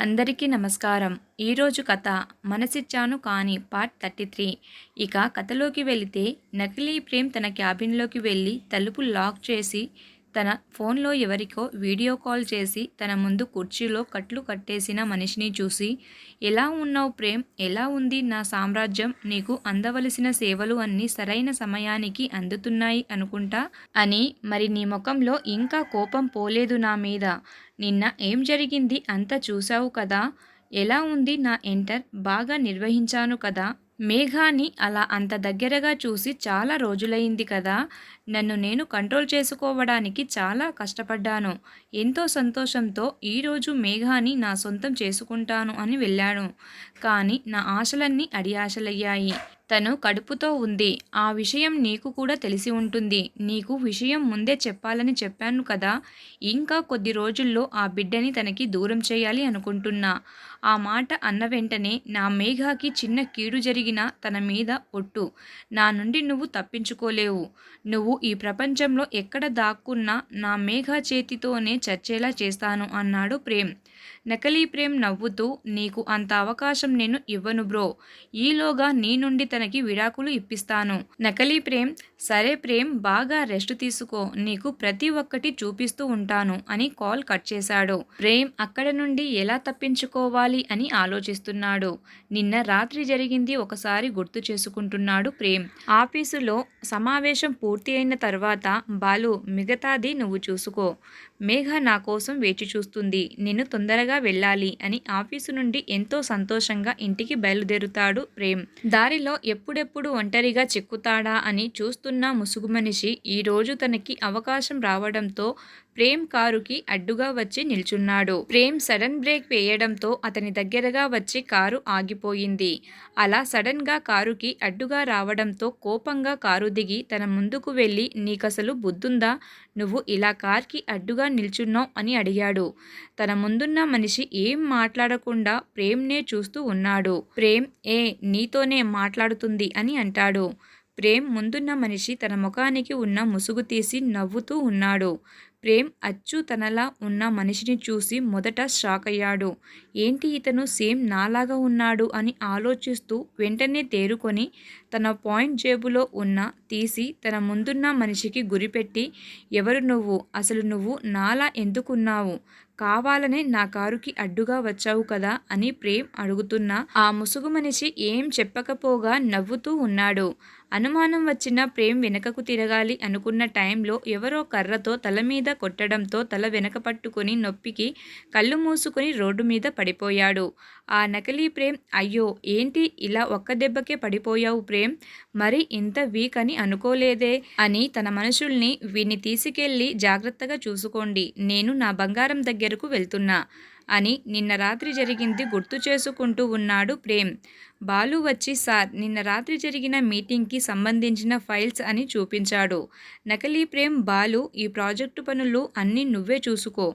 అందరికీ నమస్కారం. ఈరోజు కథ మనసిచ్చాను కానీ పార్ట్ 33. ఇక కథలోకి వెళితే నకిలీ ప్రేమ్ తన క్యాబిన్లోకి వెళ్ళి తలుపు లాక్ చేసి తన ఫోన్లో ఎవరికో వీడియో కాల్ చేసి తన ముందు కుర్చీలో కట్లు కట్టేసిన మనిషిని చూసి, ఎలా ఉన్నావు ప్రేమ్, ఎలా ఉంది నా సామ్రాజ్యం, నీకు అందవలసిన సేవలు అన్నీ సరైన సమయానికి అందుతున్నాయి అనుకుంటా అని. మరి నీ ముఖంలో ఇంకా కోపం పోలేదు నా మీద. నిన్న ఏం జరిగింది అంతా చూశావు కదా. ఎలా ఉంది నా ఎంటర్, బాగా నిర్వహించాను కదా. మేఘాని అలా అంత దగ్గరగా చూసి చాలా రోజులైంది కదా. నన్ను నేను కంట్రోల్ చేసుకోవడానికి చాలా కష్టపడ్డాను. ఎంతో సంతోషంతో ఈరోజు మేఘాని నా సొంతం చేసుకుంటాను అని వెళ్ళాను. కానీ నా ఆశలన్నీ అడియాశలయ్యాయి. తను కడుపుతో ఉంది. ఆ విషయం నీకు కూడా తెలిసి ఉంటుంది. నీకు విషయం ముందే చెప్పాలని చెప్పాను కదా. ఇంకా కొద్ది రోజుల్లో ఆ బిడ్డని తనకి దూరం చేయాలి అనుకుంటున్నా. ఆ మాట అన్న వెంటనే నా మేఘాకి చిన్న కీడు జరిగినా తన మీద ఒట్టు. నా నుండి నువ్వు తప్పించుకోలేవు. నువ్వు ఈ ప్రపంచంలో ఎక్కడ దాక్కున్నా నా మేఘ చేతితోనే చచ్చేలా చేస్తాను అన్నాడు ప్రేమ్. నకిలీ ప్రేమ్ నవ్వుతూ, నీకు అంత అవకాశం నేను ఇవ్వను బ్రో. ఈలోగా నీ నుండి తనకి విడాకులు ఇప్పిస్తాను. నకిలీ ప్రేమ్, సరే ప్రేమ్, బాగా రెస్ట్ తీసుకో, నీకు ప్రతి ఒక్కటి చూపిస్తూ ఉంటాను అని కాల్ కట్ చేశాడు. ప్రేమ్ అక్కడ నుండి ఎలా తప్పించుకోవాలి అని ఆలోచిస్తున్నాడు. నిన్న రాత్రి జరిగింది ఒకసారి గుర్తు చేసుకుంటున్నాడు ప్రేమ్. ఆఫీసులో సమావేశం పూర్తి అయిన తర్వాత, బాలు మిగతాది నువ్వు చూసుకో. మేఘ నా కోసం వేచి చూస్తుంది. నేను తొందరగా వెళ్ళాలి అని ఆఫీసు నుండి ఎంతో సంతోషంగా ఇంటికి బయలుదేరుతాడు ప్రేమ్. దారిలో ఎప్పుడెప్పుడు ఒంటరిగా చిక్కుతాడా అని చూస్తున్న ముసుగు మనిషి ఈరోజు తనకి అవకాశం రావడంతో ప్రేమ్ కారుకి అడ్డుగా వచ్చి నిల్చున్నాడు. ప్రేమ్ సడన్ బ్రేక్ వేయడంతో అతని దగ్గరగా వచ్చి కారు ఆగిపోయింది. అలా సడన్ గా కారుకి అడ్డుగా రావడంతో కోపంగా కారు దిగి తన ముందుకు వెళ్ళి, నీకసలు బుద్ధుందా, నువ్వు ఇలా కార్కి అడ్డుగా నిల్చున్నావు అని అడిగాడు. తన ముందున్న మనిషి ఏం మాట్లాడకుండా ప్రేమ్నే చూస్తూ ఉన్నాడు. ప్రేమ్, నీతోనే మాట్లాడుతుంది అని అంటాడు. ప్రేమ్ ముందున్న మనిషి తన ముఖానికి ఉన్న ముసుగు తీసి నవ్వుతూ ఉన్నాడు. ప్రేమ్ అచ్చు తనలా ఉన్న మనిషిని చూసి మొదట షాక్ అయ్యాడు. ఏంటి ఇతను సేమ్ నాలాగా ఉన్నాడు అని ఆలోచిస్తూ వెంటనే తేరుకొని తన పాయింట్ జేబులో ఉన్న తీసి తన ముందున్న మనిషికి గురిపెట్టి, ఎవరు నువ్వు, అసలు నువ్వు నాలా ఎందుకున్నావు, కావాలనే నా కారుకి అడ్డుగా వచ్చావు కదా అని ప్రేమ్ అడుగుతున్నా ఆ ముసుగు మనిషి ఏం చెప్పకపోగా నవ్వుతూ ఉన్నాడు. అనుమానం వచ్చిన ప్రేమ్ వెనకకు తిరగాలి అనుకున్న టైంలో ఎవరో కర్రతో తల మీద కొట్టడంతో తల వెనక పట్టుకుని నొప్పికి కళ్ళు మూసుకొని రోడ్డు మీద పడిపోయాడు. ఆ నకిలీ ప్రేమ్, అయ్యో ఏంటి ఇలా ఒక్క దెబ్బకే పడిపోయావు ప్రేమ్, మరి ఇంత వీక్ అని అనుకోలేదే అని తన మనుషుల్ని, వీణ్ణి తీసుకెళ్ళి జాగ్రత్తగా చూసుకోండి, నేను నా బంగారం దగ్గరకు వెళ్తున్నా అని నిన్న రాత్రి జరిగింది గుర్తు చేసుకుంటూ ఉన్నాడు ప్రేమ్. బాలు వచ్చి, సార్ నిన్న రాత్రి జరిగిన మీటింగ్కి సంబంధించిన ఫైల్స్ అని చూపించాడు. నకిలీ ప్రేమ్, బాలు ఈ ప్రాజెక్టు పనులు అన్నీ నువ్వే చూసుకో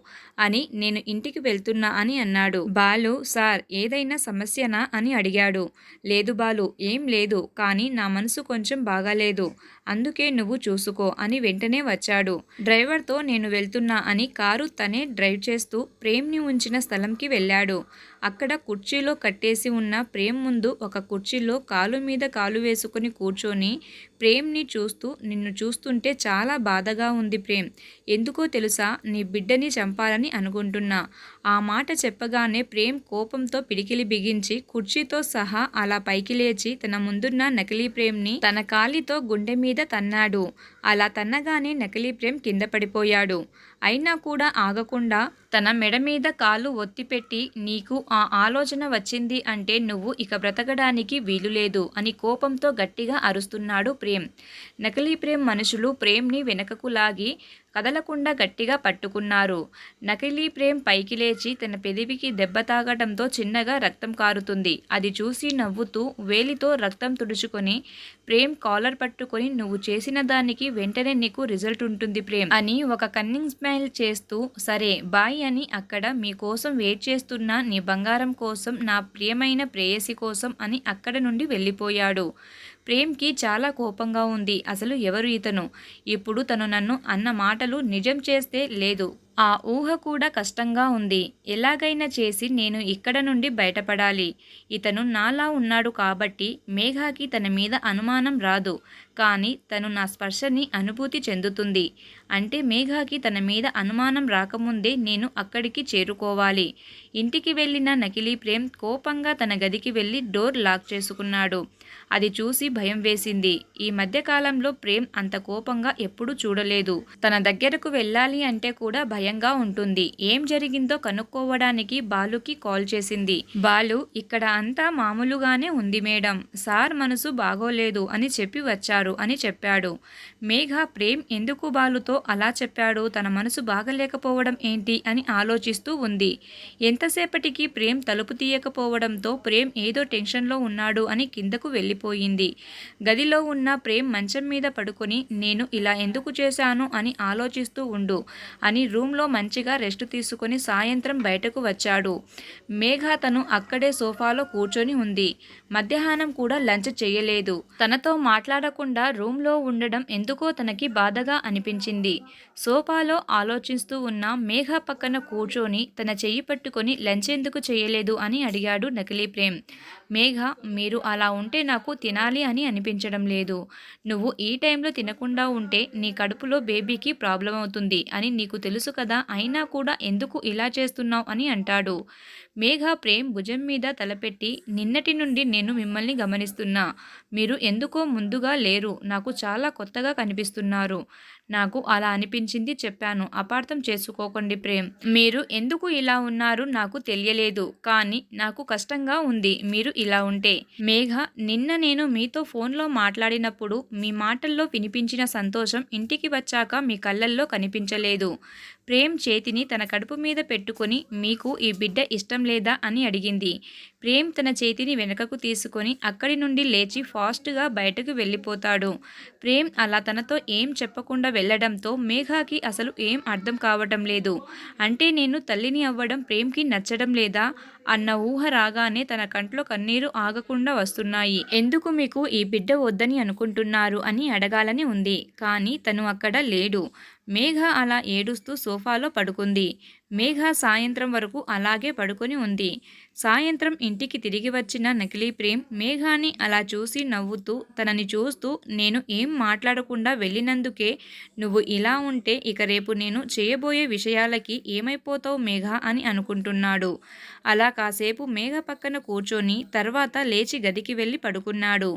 అని నేను ఇంటికి వెళ్తున్నా అని అన్నాడు. బాలు, సార్ ఏదైనా సమస్యనా అని అడిగాడు. లేదు బాలు, ఏం లేదు, కానీ నా మనసు కొంచెం బాగాలేదు, అందుకే నువ్వు చూసుకో అని వెంటనే వచ్చాడు. డ్రైవర్తో నేను వెళ్తున్నా అని కారు తనే డ్రైవ్ చేస్తూ ప్రేమ్ని ఉంచిన స్థలంకి వెళ్ళాడు. అక్కడ కుర్చీలో కట్టేసి ఉన్న ప్రేమ్ ముందు ఒక కుర్చీలో కాలు మీద కాలు వేసుకుని కూర్చొని ప్రేమ్ని చూస్తూ, నిన్ను చూస్తుంటే చాలా బాధగా ఉంది ప్రేమ్, ఎందుకో తెలుసా, నీ బిడ్డని చంపాలని అనుకుంటున్నా. ఆ మాట చెప్పగానే ప్రేమ్ కోపంతో పిడికిలి బిగించి కుర్చీతో సహా అలా పైకి లేచి తన ముందున్న నకిలీ ప్రేమ్ని తన కాలితో గుండె మీద తన్నాడు. అలా తన్నగానే నకిలీ ప్రేమ్ కింద పడిపోయాడు. అయినా కూడా ఆగకుండా తన మెడ మీద కాలు ఒత్తిపెట్టి, నీకు ఆ ఆలోచన వచ్చింది అంటే నువ్వు ఇక బ్రతకడానికి వీలులేదు అని కోపంతో గట్టిగా అరుస్తున్నాడు ప్రేమ్. నకిలీ ప్రేమ్ మనుషులు ప్రేమ్ని వెనకకు లాగి కదలకుండా గట్టిగా పట్టుకున్నారు. నకిలీ ప్రేమ్ పైకి లేచి తన పెదవికి దెబ్బ తాగడంతో చిన్నగా రక్తం కారుతుంది. అది చూసి నవ్వుతూ వేలితో రక్తం తుడుచుకొని ప్రేమ్ కాలర్ పట్టుకొని, నువ్వు చేసిన దానికి వెంటనే నీకు రిజల్ట్ ఉంటుంది ప్రేమ్ అని ఒక కన్నింగ్ స్మైల్ చేస్తూ, సరే బాయ్ అని అక్కడ మీకోసం వెయిట్ చేస్తున్న నీ బంగారం కోసం, నా ప్రియమైన ప్రేయసి కోసం అని అక్కడ నుండి వెళ్ళిపోయాడు. ప్రేమ్కి చాలా కోపంగా ఉంది. అసలు ఎవరు ఇతను, ఇప్పుడు తను నన్ను అన్న మాటలు నిజం చేస్తే లేదు ఆ ఊహ కూడా కష్టంగా ఉంది. ఎలాగైనా చేసి నేను ఇక్కడ నుండి బయటపడాలి. ఇతను నాలా ఉన్నాడు కాబట్టి మేఘాకి తన మీద అనుమానం రాదు. కానీ తను నా స్పర్శని అనుభూతి చెందుతుంది. అంటే మేఘాకి తన మీద అనుమానం రాకముందే నేను అక్కడికి చేరుకోవాలి. ఇంటికి వెళ్ళిన నకిలీ ప్రేమ్ కోపంగా తన గదికి వెళ్ళి డోర్ లాక్ చేసుకున్నాడు. అది చూసి భయం వేసింది. ఈ మధ్యకాలంలో ప్రేమ్ అంత కోపంగా ఎప్పుడూ చూడలేదు. తన దగ్గరకు వెళ్ళాలి అంటే కూడా భయంగా ఉంటుంది. ఏం జరిగిందో కనుక్కోవడానికి బాలుకి కాల్ చేసింది. బాలు, ఇక్కడ అంతా మామూలుగానే ఉంది మేడం. సార్ మనసు బాగోలేదు అని చెప్పి వచ్చారు అని చెప్పాడు. మేఘ ప్రేమ్ ఎందుకు బాలుతో అలా చెప్పాడు, తన మనసు బాగలేకపోవడం ఏంటి అని ఆలోచిస్తూ ఉంది. ఎంతసేపటికి ప్రేమ్ తలుపు తీయకపోవడంతో ప్రేమ్ ఏదో టెన్షన్లో ఉన్నాడు అని కిందకు వెళ్ళిపోయింది. గదిలో ఉన్న ప్రేమ్ మంచం మీద పడుకొని నేను ఇలా ఎందుకు చేశాను అని ఆలోచిస్తూ ఉండు అని రూమ్లో మంచిగా రెస్ట్ తీసుకొని సాయంత్రం బయటకు వచ్చాడు. మేఘ తను అక్కడే సోఫాలో కూర్చొని ఉంది. మధ్యాహ్నం కూడా లంచ్ చేయలేదు. తనతో మాట్లాడకుండా రూమ్లో ఉండడం ఎందుకో తనకి బాధగా అనిపించింది. సోఫాలో ఆలోచిస్తూ ఉన్న మేఘ పక్కన కూర్చొని తన చెయ్యి పట్టుకొని లంచ్ ఎందుకు చేయలేదు అని అడిగాడు నకిలీ ప్రేమ్. మేఘ, మీరు అలా ఉంటే నాకు తినాలి అని అనిపించడం లేదు. నువ్వు ఈ టైంలో తినకుండా ఉంటే నీ కడుపులో బేబీకి ప్రాబ్లం అవుతుంది అని నీకు తెలుసు కదా, అయినా కూడా ఎందుకు ఇలా చేస్తున్నావు అని అంటాడు. మేఘ ప్రేమ్ భుజం మీద తలపెట్టి, నిన్నటి నుండి నేను మిమ్మల్ని గమనిస్తున్నా. మీరు ఎందుకో ముందుగా లేరు. నాకు చాలా కొత్తగా కనిపిస్తున్నారు. నాకు అలా అనిపించింది చెప్పాను. అపార్థం చేసుకోకండి ప్రేమ్. మీరు ఎందుకు ఇలా ఉన్నారు నాకు తెలియలేదు. కానీ నాకు కష్టంగా ఉంది మీరు ఇలా ఉంటే. మేఘ, నిన్న నేను మీతో ఫోన్లో మాట్లాడినప్పుడు మీ మాటల్లో వినిపించిన సంతోషం ఇంటికి వచ్చాక మీ కళ్ళల్లో కనిపించలేదు. ప్రేమ్ చేతిని తన కడుపు మీద పెట్టుకొని, మీకు ఈ బిడ్డ ఇష్టం లేదా అని అడిగింది. ప్రేమ్ తన చేతిని వెనకకు తీసుకొని అక్కడి నుండి లేచి ఫాస్ట్గా బయటకు వెళ్ళిపోతాడు. ప్రేమ్ అలా తనతో ఏం చెప్పకుండా వెళ్ళడంతో మేఘాకి అసలు ఏం అర్థం కావటం లేదు. అంటే నేను తల్లిని అవ్వడం ప్రేమ్కి నచ్చడం లేదా అన్న ఊహ రాగానే తన కంట్లో కన్నీరు ఆగకుండా వస్తున్నాయి. ఎందుకు మీకు ఈ బిడ్డ వద్దని అనుకుంటున్నారు అని అడగాలని ఉంది. కానీ తను అక్కడ లేడు. మేఘ అలా ఏడుస్తూ సోఫాలో పడుకుంది. మేఘ సాయంత్రం వరకు అలాగే పడుకొని ఉంది. సాయంత్రం ఇంటికి తిరిగి వచ్చిన నకిలీ ప్రేమ్ మేఘాని అలా చూసి నవ్వుతూ తనని చూస్తూ, నేను ఏం మాట్లాడకుండా వెళ్ళినందుకే నువ్వు ఇలా ఉంటే ఇక రేపు నేను చేయబోయే విషయాలకి ఏమైపోతావు మేఘ అని అనుకుంటున్నాడు. అలా కాసేపు మేఘ పక్కన కూర్చొని తర్వాత లేచి గదికి వెళ్ళి పడుకున్నాడు.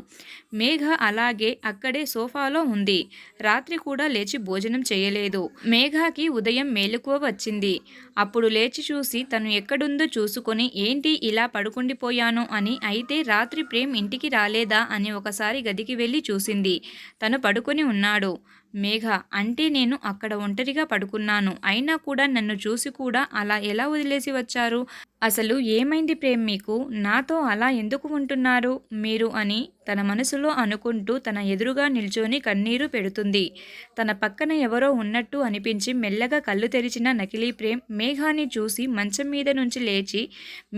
మేఘ అలాగే అక్కడే సోఫాలో ఉంది. రాత్రి కూడా లేచి భోజనం చేయలేదు. మేఘాకి ఉదయం మేలుకువ వచ్చింది. అప్పుడు లేచి చూసి తను ఎక్కడుందో చూసుకొని ఏంటి ఇలా పడుకుండిపోయాను అని. అయితే రాత్రి ప్రేమ్ ఇంటికి రాలేదా అని ఒకసారి గదికి వెళ్ళి చూసింది. తను పడుకొని ఉన్నాడు. మేఘ, అంటే నేను అక్కడ ఒంటరిగా పడుకున్నాను. అయినా కూడా నన్ను చూసి కూడా అలా ఎలా వదిలేసి వచ్చారు? అసలు ఏమైంది ప్రేమ్ మీకు? నాతో అలా ఎందుకు ఉంటున్నారు మీరు అని తన మనసులో అనుకుంటూ తన ఎదురుగా నిల్చొని కన్నీరు పెడుతుంది. తన పక్కన ఎవరో ఉన్నట్టు అనిపించి మెల్లగా కళ్ళు తెరిచిన నకిలీ ప్రేమ్ మేఘాని చూసి మంచం మీద నుంచి లేచి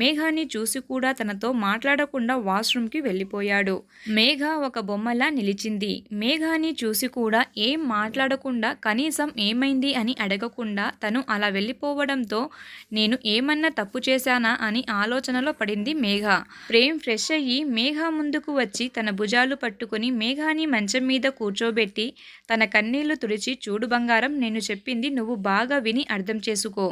మేఘాని చూసి కూడా తనతో మాట్లాడకుండా వాష్రూమ్కి వెళ్ళిపోయాడు. మేఘ ఒక బొమ్మలా నిలిచింది. మేఘాని చూసి కూడా ఏం మాట్లాడకుండా కనీసం ఏమైంది అని అడగకుండా తను అలా వెళ్ళిపోవడంతో నేను ఏమన్నా తప్పు చేశానా అని ఆలోచనలో పడింది మేఘ. ప్రేమ్ ఫ్రెష్ అయ్యి మేఘ ముందుకు వచ్చి తన భుజాలు పట్టుకుని మేఘాని మంచం మీద కూర్చోబెట్టి తన కన్నీళ్లు తుడిచి, చూడు బంగారం, నేను చెప్పింది నువ్వు బాగా విని అర్థం చేసుకో.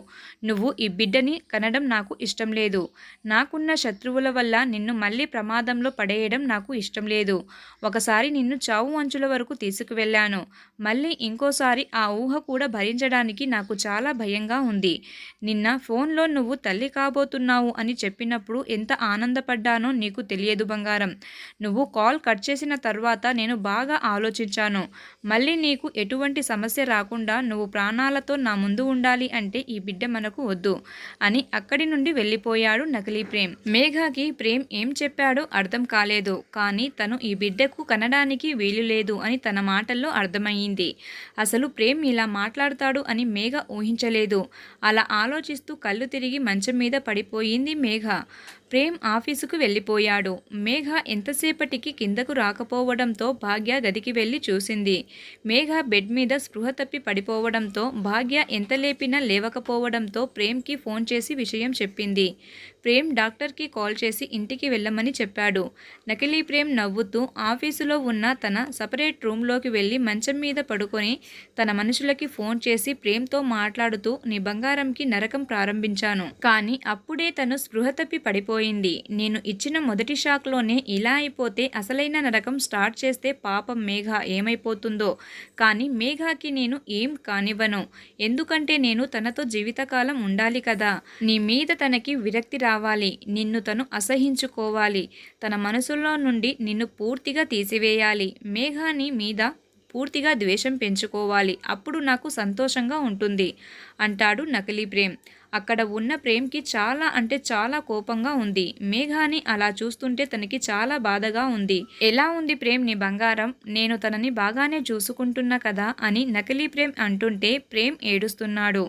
నువ్వు ఈ బిడ్డని కనడం నాకు ఇష్టం లేదు. నాకున్న శత్రువుల వల్ల నిన్ను మళ్ళీ ప్రమాదంలో పడేయడం నాకు ఇష్టం లేదు. ఒకసారి నిన్ను చావు అంచుల వరకు తీసుకువెళ్ళాను. మళ్ళీ ఇంకోసారి ఆ ఊహ కూడా భరించడానికి నాకు చాలా భయంగా ఉంది. నిన్న ఫోన్లో నువ్వు తల్లి కాబోతున్నావు అని చెప్పినప్పుడు ఎంత ఆనందపడ్డానో నీకు తెలియదు బంగారం. నువ్వు కాల్ కట్ చేసిన తర్వాత నేను బాగా ఆలోచించాను. మళ్ళీ నీకు ఎటువంటి సమస్య రాకుండా నువ్వు ప్రాణాలతో నా ముందు ఉండాలి అంటే ఈ బిడ్డ మనకు వద్దు అని అక్కడి నుండి వెళ్ళిపోయాడు నకిలీ ప్రేమ్. మేఘకి ప్రేమ్ ఏం చెప్పాడో అర్థం కాలేదు. కానీ తను ఈ బిడ్డకు కనడానికి వీలు లేదు అని తన మాటల్లో అర్థమయ్యింది. అసలు ప్రేమ్ ఇలా మాట్లాడతాడు అని మేఘ ఊహించలేదు. అలా ఆలోచిస్తూ కళ్ళు తిరిగి మంచం మీద పడిపోయింది మేఘ. ప్రేమ్ ఆఫీసుకు వెళ్ళిపోయాడు. మేఘ ఎంతసేపటికి కిందకు రాకపోవడంతో భాగ్య గదికి వెళ్ళి చూసింది. మేఘ బెడ్ మీద స్పృహ తప్పి పడిపోవడంతో భాగ్య ఎంత లేపినా లేవకపోవడంతో ప్రేమ్కి ఫోన్ చేసి విషయం చెప్పింది. ప్రేమ్ డాక్టర్కి కాల్ చేసి ఇంటికి వెళ్ళమని చెప్పాడు. నకిలీ ప్రేమ్ నవ్వుతూ ఆఫీసులో ఉన్న తన సపరేట్ రూమ్లోకి వెళ్ళి మంచం మీద పడుకొని తన మనుషులకి ఫోన్ చేసి ప్రేమ్తో మాట్లాడుతూ నీ బంగారంకి నరకం ప్రారంభించాను. కానీ అప్పుడే తను స్పృహ తప్పి పడిపోయింది. నేను ఇచ్చిన మొదటి షాక్లోనే ఇలా అయిపోతే అసలైన నరకం స్టార్ట్ చేస్తే పాపం మేఘ ఏమైపోతుందో. కానీ మేఘకి నేను ఏం కానివ్వను. ఎందుకంటే నేను తనతో జీవితకాలం ఉండాలి కదా. నీ మీద తనకి విరక్తి రావాలి. నిన్ను తను అసహించుకోవాలి. తన మనసులో నుండి నిన్ను పూర్తిగా తీసివేయాలి. మేఘాని మీద పూర్తిగా ద్వేషం పెంచుకోవాలి. అప్పుడు నాకు సంతోషంగా ఉంటుంది అంటాడు నకిలీ ప్రేమ్. అక్కడ ఉన్న ప్రేమ్కి చాలా అంటే చాలా కోపంగా ఉంది. మేఘాని అలా చూస్తుంటే తనకి చాలా బాధగా ఉంది. ఎలా ఉంది ప్రేమ్ నీ బంగారం? నేను తనని బాగానే చూసుకుంటున్నా కదా అని నకిలీ ప్రేమ్ అంటుంటే ప్రేమ్ ఏడుస్తున్నాడు.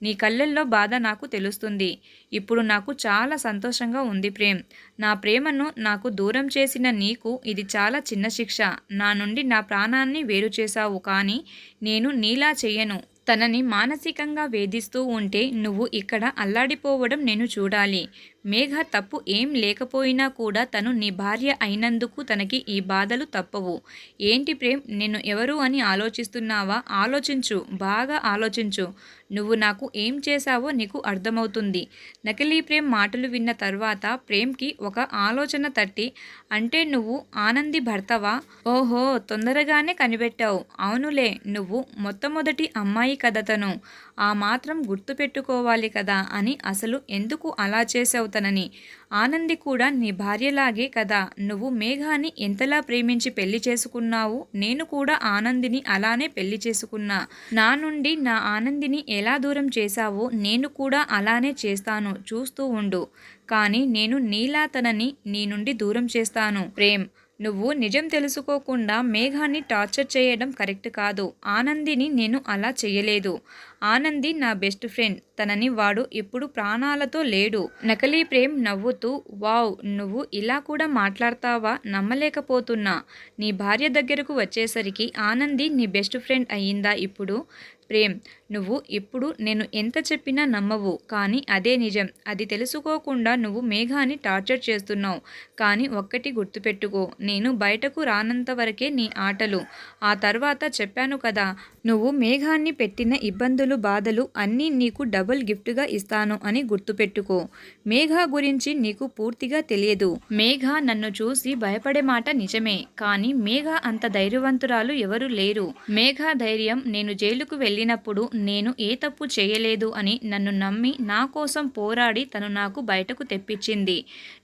నీ కళ్ళల్లో బాధ నాకు తెలుస్తుంది. ఇప్పుడు నాకు చాలా సంతోషంగా ఉంది ప్రేమ్. నా ప్రేమను నాకు దూరం చేసిన నీకు ఇది చాలా చిన్న శిక్ష. నా నుండి నా ప్రాణాన్ని వేరు చేశావు. కానీ నేను నీలా చెయ్యను. తనని మానసికంగా వేధిస్తూ ఉంటే నువ్వు ఇక్కడ అల్లాడిపోవడం నేను చూడాలి. మేఘ తప్పు ఏం లేకపోయినా కూడా తను నీ భార్య అయినందుకు తనకి ఈ బాధలు తప్పవు. ఏంటి ప్రేమ్ నేను ఎవరు అని ఆలోచిస్తున్నావా? ఆలోచించు, బాగా ఆలోచించు. నువ్వు నాకు ఏం చేశావో నీకు అర్థమవుతుంది. నకిలీ ప్రేమ్ మాటలు విన్న తర్వాత ప్రేమ్కి ఒక ఆలోచన తట్టి, అంటే నువ్వు ఆనంది భర్తవా? ఓహో, తొందరగానే కనిపెట్టావు. అవునులే, నువ్వు మొట్టమొదటి అమ్మాయి కదా తను. ఆ మాత్రం గుర్తుపెట్టుకోవాలి కదా అని. అసలు ఎందుకు అలా చేసావు తనని? ఆనంది కూడా నీ భార్యలాగే కదా. నువ్వు మేఘాని ఎంతలా ప్రేమించి పెళ్లి చేసుకున్నావు. నేను కూడా ఆనందిని అలానే పెళ్లి చేసుకున్నా. నా నుండి నా ఆనందిని ఎలా దూరం చేశావో నేను కూడా అలానే చేస్తాను. చూస్తూ ఉండు. కానీ నేను నీలా తనని నీ నుండి దూరం చేస్తాను. ప్రేమ్, నువ్వు నిజం తెలుసుకోకుండా మేఘాన్ని టార్చర్ చేయడం కరెక్ట్ కాదు. ఆనందిని నేను అలా చేయలేదు. ఆనంది నా బెస్ట్ ఫ్రెండ్. తనని వాడు ఇప్పుడు ప్రాణాలతో లేడు. నకిలీ ప్రేమ్ నవ్వుతూ, వావ్, నువ్వు ఇలా కూడా మాట్లాడతావా? నమ్మలేకపోతున్నా. నీ భార్య దగ్గరకు వచ్చేసరికి ఆనంది నీ బెస్ట్ ఫ్రెండ్ అయ్యిందా ఇప్పుడు? ప్రేమ్, నువ్వు ఇప్పుడు నేను ఎంత చెప్పినా నమ్మవు. కానీ అదే నిజం. అది తెలుసుకోకుండా నువ్వు మేఘాని టార్చర్ చేస్తున్నావు. కానీ ఒక్కటి గుర్తుపెట్టుకో, నేను బయటకు రానంత వరకే నీ ఆటలు. ఆ తర్వాత చెప్పాను కదా, నువ్వు మేఘాన్ని పెట్టిన ఇబ్బందులు బాధలు అన్నీ నీకు డబుల్ గిఫ్ట్గా ఇస్తాను అని గుర్తుపెట్టుకో. మేఘ గురించి నీకు పూర్తిగా తెలియదు. మేఘ నన్ను చూసి భయపడే మాట నిజమే. కానీ మేఘ అంత ధైర్యవంతురాలు ఎవరు లేరు. మేఘ ధైర్యం నేను జైలుకు వెళ్ళినప్పుడు నేను ఏ తప్పు చేయలేదు అని నన్ను నమ్మి నా కోసం పోరాడి తను నాకు బయటకు తెప్పించింది.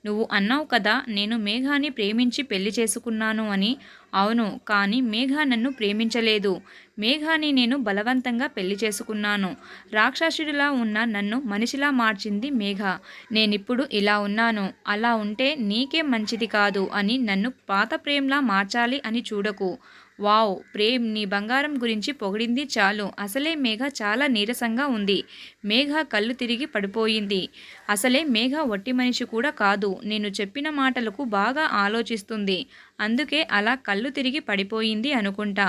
నువ్వు అన్నావు కదా నేను మేఘాని ప్రేమించి పెళ్లి చేసుకున్నాను అని. అవును, కానీ మేఘ నన్ను ప్రేమించలేదు. మేఘాని నేను బలవంతంగా పెళ్లి చేసుకున్నాను. రాక్షసుడిలా ఉన్న నన్ను మనిషిలా మార్చింది మేఘ. నేనిప్పుడు ఇలా ఉన్నాను. అలా ఉంటే నీకే మంచిది కాదు అని నన్ను పాత ప్రేమ్లా మార్చాలి అని చూడకు. వావ్, ప్రేమ్ నీ బంగారం గురించి పొగిడింది చాలు. అసలే మేఘ చాలా నీరసంగా ఉంది. మేఘ కళ్ళు తిరిగి పడిపోయింది. అసలే మేఘ వట్టి మనిషి కూడా కాదు. నేను చెప్పిన మాటలకు బాగా ఆలోచిస్తుంది. అందుకే అలా కళ్ళు తిరిగి పడిపోయింది అనుకుంటా.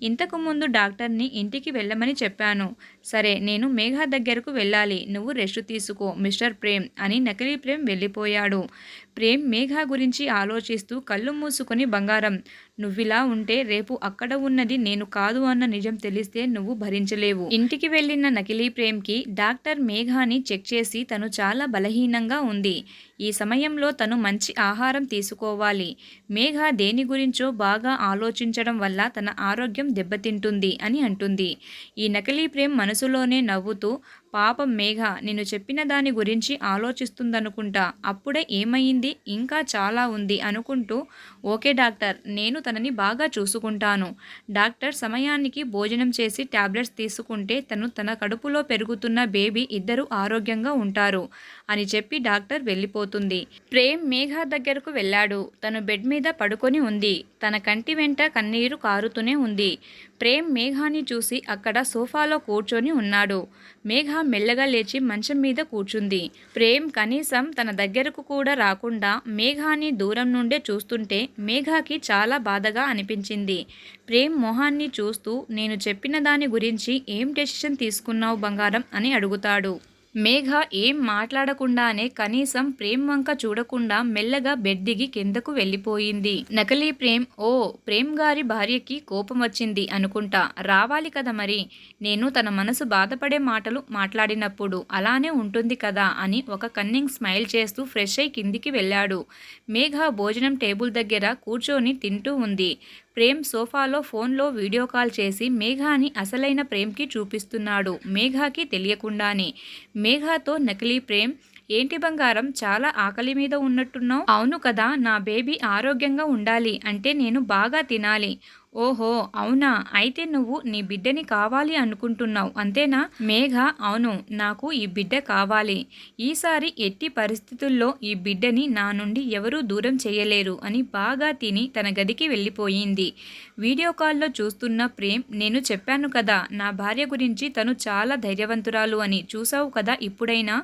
ఇంతకు ముందు డాక్టర్ని ఇంటికి వెళ్ళమని చెప్పాను. సరే, నేను మేఘ దగ్గరకు వెళ్ళాలి. నువ్వు రెస్ట్ తీసుకో మిస్టర్ ప్రేమ్ అని నకిలీ ప్రేమ్ వెళ్ళిపోయాడు. ప్రేమ్ మేఘ గురించి ఆలోచిస్తూ కళ్ళు మూసుకొని, బంగారం, నువ్విలా ఉంటే రేపు అక్కడ ఉన్నది నేను కాదు అన్న నిజం తెలిస్తే నువ్వు భరించలేవు. ఇంటికి వెళ్ళిన నకిలీ ప్రేమ్కి డాక్టర్ మేఘాని చెక్ చేసి తను చాలా బలహీనంగా ఉంది. ఈ సమయంలో తను మంచి ఆహారం తీసుకోవాలి. మేఘ దేని గురించో బాగా ఆలోచించడం వల్ల తన ఆరోగ్యం దెబ్బతింటుంది అని అంటుంది. ఈ నకిలీ ప్రేమ్ మనసులోనే నవ్వుతూ, పాపం మేఘ నేను చెప్పిన దాని గురించి ఆలోచిస్తుందనుకుంటా. అప్పుడే ఏమైంది, ఇంకా చాలా ఉంది అనుకుంటూ, ఓకే డాక్టర్, నేను తనని బాగా చూసుకుంటాను. డాక్టర్ సమయానికి భోజనం చేసి టాబ్లెట్స్ తీసుకుంటే తన కడుపులో పెరుగుతున్న బేబీ ఇద్దరు ఆరోగ్యంగా ఉంటారు అని చెప్పి డాక్టర్ వెళ్ళిపోతుంది. ప్రేమ్ మేఘ దగ్గరకు వెళ్ళాడు. తను బెడ్ మీద పడుకొని ఉంది. తన కంటి వెంట కన్నీరు కారుతూనే ఉంది. ప్రేమ్ మేఘాని చూసి అక్కడ సోఫాలో కూర్చొని ఉన్నాడు. మేఘ మెల్లగా లేచి మంచం మీద కూర్చుంది. ప్రేమ్ కనీసం తన దగ్గరకు కూడా రాకుండా మేఘాని దూరం నుండే చూస్తుంటే మేఘాకి చాలా బాధగా అనిపించింది. ప్రేమ్ మొహాన్ని చూస్తూ నేను చెప్పిన దాని గురించి ఏం డెసిషన్ తీసుకున్నావు బంగారం అని అడుగుతాడు. మేఘ ఏం మాట్లాడకుండానే కనీసం ప్రేమ్ వంక చూడకుండా మెల్లగా బెడ్ దిగి కిందకు వెళ్ళిపోయింది. నకిలీ ప్రేమ్ ఓ ప్రేమ్ గారి భార్యకి కోపం వచ్చింది అనుకుంటా, రావాలి కదా మరి. నేను తన మనసు బాధపడే మాటలు మాట్లాడినప్పుడు అలానే ఉంటుంది కదా అని ఒక కన్నింగ్ స్మైల్ చేస్తూ ఫ్రెష్ అయి కిందికి వెళ్ళాడు. మేఘ భోజనం టేబుల్ దగ్గర కూర్చొని తింటూ ఉంది. ప్రేమ్ సోఫాలో ఫోన్లో వీడియో కాల్ చేసి మేఘాని అసలైన ప్రేమ్కి చూపిస్తున్నాడు, మేఘాకి తెలియకుండానే. మేఘాతో నకిలీ ప్రేమ్, ఏంటి బంగారం చాలా ఆకలి మీద ఉన్నట్టున్నావు? అవును కదా, నా బేబీ ఆరోగ్యంగా ఉండాలి అంటే నేను బాగా తినాలి. ఓహో అవునా, అయితే నువ్వు నీ బిడ్డని కావాలి అనుకుంటున్నావు అంతేనా? మేఘ అవును, నాకు ఈ బిడ్డ కావాలి. ఈసారి ఎట్టి పరిస్థితుల్లో ఈ బిడ్డని నా నుండి ఎవరూ దూరం చేయలేరు అని బాగా తిని తన గదికి వెళ్ళిపోయింది. వీడియో కాల్లో చూస్తున్న ప్రేమ్, నేను చెప్పాను కదా నా భార్య గురించి, తను చాలా ధైర్యవంతురాలు అని. చూసావు కదా ఇప్పుడైనా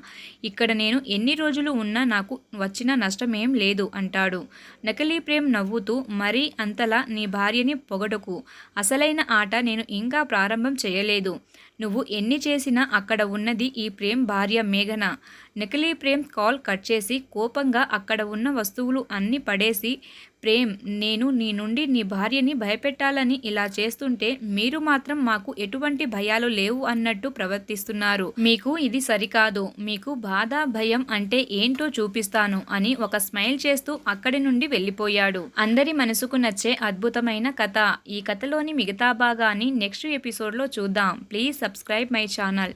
ఇక్కడ నేను ఎన్ని రోజులు ఉన్నా నాకు వచ్చిన నష్టమేం లేదు అంటాడు. నకిలీ ప్రేమ్ నవ్వుతూ, మరీ అంతలా నీ భార్యని పొగడకు, అసలైన ఆట నేను ఇంకా ప్రారంభం చేయలేదు. నువ్వు ఎన్ని చేసినా అక్కడ ఉన్నది ఈ ప్రేమ్ భార్య మేఘన. నకిలీ ప్రేమ్ కాల్ కట్ చేసి కోపంగా అక్కడ ఉన్న వస్తువులు అన్నీ పడేసి, ప్రేమ్ నేను నీ నుండి నీ భార్యని భయపెట్టాలని ఇలా చేస్తుంటే మీరు మాత్రం మాకు ఎటువంటి భయాలు లేవు అన్నట్టు ప్రవర్తిస్తున్నారు. మీకు ఇది సరికాదు. మీకు బాధ భయం అంటే ఏంటో చూపిస్తాను అని ఒక స్మైల్ చేస్తూ అక్కడి నుండి వెళ్ళిపోయాడు. అందరి మనసుకు నచ్చే అద్భుతమైన కథ. ఈ కథలోని మిగతా భాగాన్ని నెక్స్ట్ ఎపిసోడ్లో చూద్దాం. Please subscribe my channel.